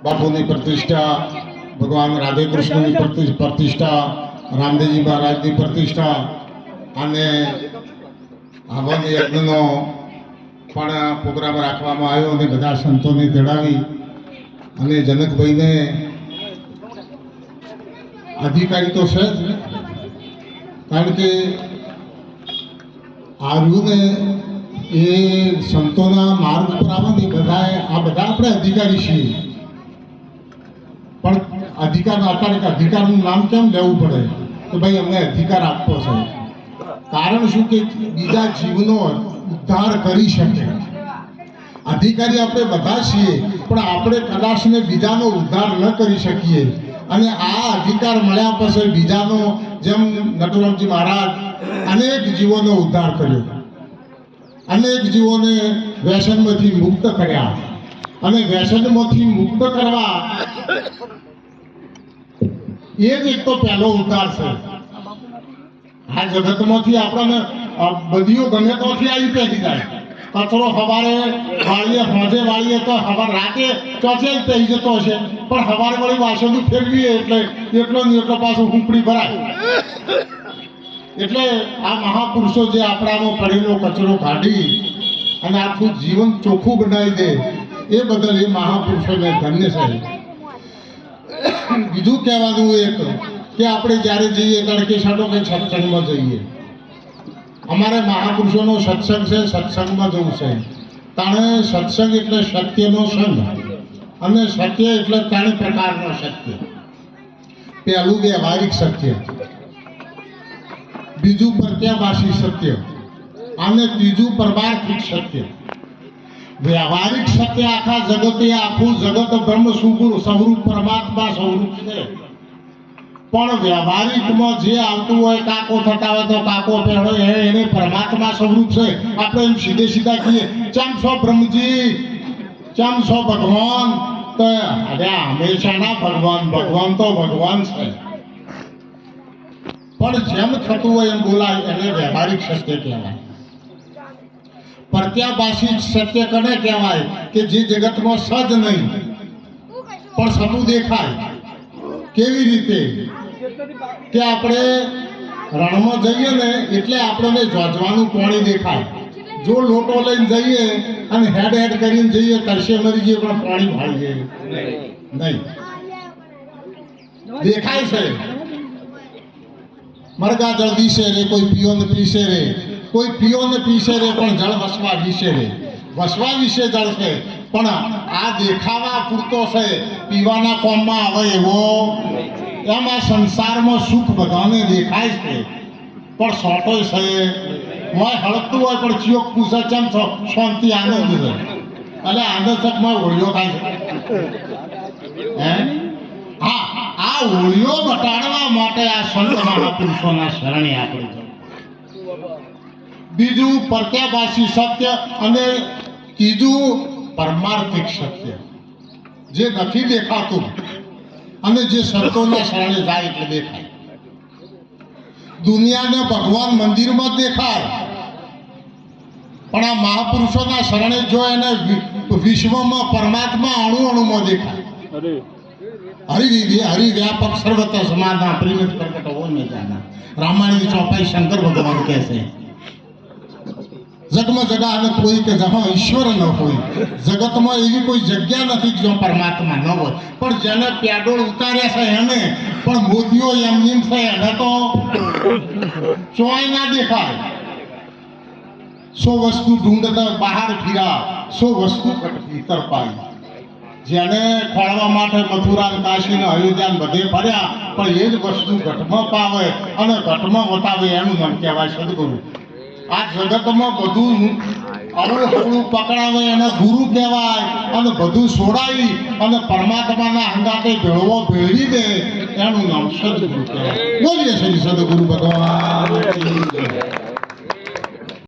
બાપુની પ્રતિષ્ઠા, ભગવાન રાધે કૃષ્ણની પ્રતિષ્ઠા, રામદેવજી મહારાજની પ્રતિષ્ઠા અને હવન યજ્ઞનો પણ પ્રોગ્રામ રાખવામાં આવ્યો અને બધા સંતોને તેડાવી અને જનકભાઈને અધિકારી તો છે જ, કારણ કે આર્યુને એ સંતોના માર્ગ પર આવે ને બધા આપણે અધિકારી છીએ, પણ અધિકારનું નામ કેમ લેવું પડે કે ભાઈ અમને અધિકાર આપવો છે? કારણ શું કે બીજા જીવનો ઉદ્ધાર કરી શકે. અધિકારી આપણે બધા છીએ, પણ આપણે કદાચ ને બીજાનો ઉદ્ધાર ન કરી શકીએ. અને આ અધિકાર મળ્યા પછી બીજાનો, જેમ નટુરામજી મહારાજ અનેક જીવોનો ઉદ્ધાર કર્યો, અનેક જીવોને વ્યસનમાંથી મુક્ત કર્યા, અને વ્યસનમાંથી મુક્ત કરવા એ જ એક તો પહેલો ઉદ્ધાર છે. આ જગતમાંથી આપણને બધીઓ ગમે તોથી આવી પહેરી જાય. કચરો સવારે વાળીએ, સાંજે વાળીએ તો સવાર રાતે ચોથે જ પહેરી જતો હશે, પણ સવારે વળી વાસણું ફેરવીએ એટલે એટલો ને એટલો પાછો હુંપડી ભરાય. એટલે આ મહાપુરુષો જે આપણામાં પડેલો કચરો કાઢી અને આખું જીવન ચોખ્ખું બનાવી દે, એ બદલ એ મહાપુરુષોને ધન્ય છે. બીજું કહેવાનું એક કે આપણે જ્યારે જઈએ તડકેસાટો કે સત્સંગમાં જઈએ, અમારે મહાપુરુષોનો સત્સંગ છે, સત્સંગમાં જવું છે. તાણે સત્સંગ એટલે સત્યનો સંગ, અને સત્ય એટલે ત્રણ પ્રકારનો સત્ય. પહેલું વ્યવહારિક સત્ય, બીજું પ્રત્યાભાસી સત્ય, અને ત્રીજું પરમાર્થિક સત્ય. વ્યવહારિક સત્ય આખા જગતે, આખું જગત બ્રહ્મ સ્વરૂપ પરમાત્મા સ્વરૂપ છે, પણ વ્યવહારિકમાં જે આવતું હોય, કાકો થતા હોય તો કાકો પહેરો, એને પરમાત્મા સ્વરૂપ છે. આપણે એમ સીધે સીધા કહીએ ચમ છો બ્રહ્મજી, ચમ છો ભગવાન, તો અરે હંમેશા ના ભગવાન, ભગવાન તો ભગવાન છે. પણ જેમ થતું હોય એમ બોલાય એને વ્યવહારિક સત્ય કહેવાય. પ્રત્યાભાસી સત્ય કને કહેવાય કે જે જગતમાં સજ નહીં પણ સતું દેખાય. કેવી રીતે કે આપણે રણમાં જઈએ ને એટલે આપણને જોજવાનું પાણી દેખાય. જો લોટો લઈને જઈએ અને હેડ કરીને જઈએ, તરસે મરી જઈએ, પણ પાણી ભાળીએ નહીં. દેખાય છે મરગા જળ દિશે રે, કોઈ પીઓ ને પીસે રે, કોઈ પીઓ ને પીસે રે, પણ જળ વસવા વિશે રે. વસવા વિશે જળ છે, પણ આ દેખાવા પૂરતો છે, પીવાના કોમમાં આવે એવો. એમાં સંસારમાં સુખ બધાને દેખાય છે, પણ સોટો છે હોય, હળકતું હોય, પણ ચિયોક પૂછે ચમ છો, શાંતિ આનંદ છે. એટલે આનંદ તકમાં હોળીઓ થાય છે. હા, આ હોળીઓ બટાડવા માટે આ સંત મહાપુરુષોના શરણે આપણે. બીજું પ્રત્યાભાસી સત્ય, અને ત્રીજું પરમાર્થિક સત્ય, જે નથી દેખાતું અને જે સંતોના શરણે જાય એટલે દેખાય. દુનિયાને ભગવાન મંદિરમાં દેખાય, પણ આ મહાપુરુષોના શરણે જો એને વિશ્વમાં પરમાત્મા અણુમાં દેખાય. હરિવ્યાપક સર્વત્ર સમાધાન પ્રેમિત પ્રગટ હો ન જાના. રામાયણની ચોપાઈ શંકર ભગવાન કહે છે, જગમાં જગા અને કોઈ કે જहाँ ઈશ્વર ન હોય. જગતમાં એવી કોઈ જગ્યા નથી જ્યાં પરમાત્મા ન હોય, પણ જેને પેડોળ ઉતાર્યા છે એને, પણ મોતીઓ એમની છે એને તો ચોય ના દેખાય. સો વસ્તુ ઢૂંઢતા બહાર ફીરા, સો વસ્તુ ભીતર પાઈ. જેને ખોળવા માટે મથુરા, કાશી ને અયોધ્યા બધે ફર્યા, પણ એ જ વસ્તુ ઘટમાં પાવે અને ઘટમાં બતાવે, એનું નામ કહેવાય સદગુરુ. આ જગતમાં બધું અવળું પકડાવે એને ગુરુ કહેવાય, અને બધું છોડાવી અને પરમાત્માના હંગાતે ભેળવી દે, એનું નામ સદગુરુ કહેવાય. બોલીએ શ્રી સદગુરુ ભગવાન.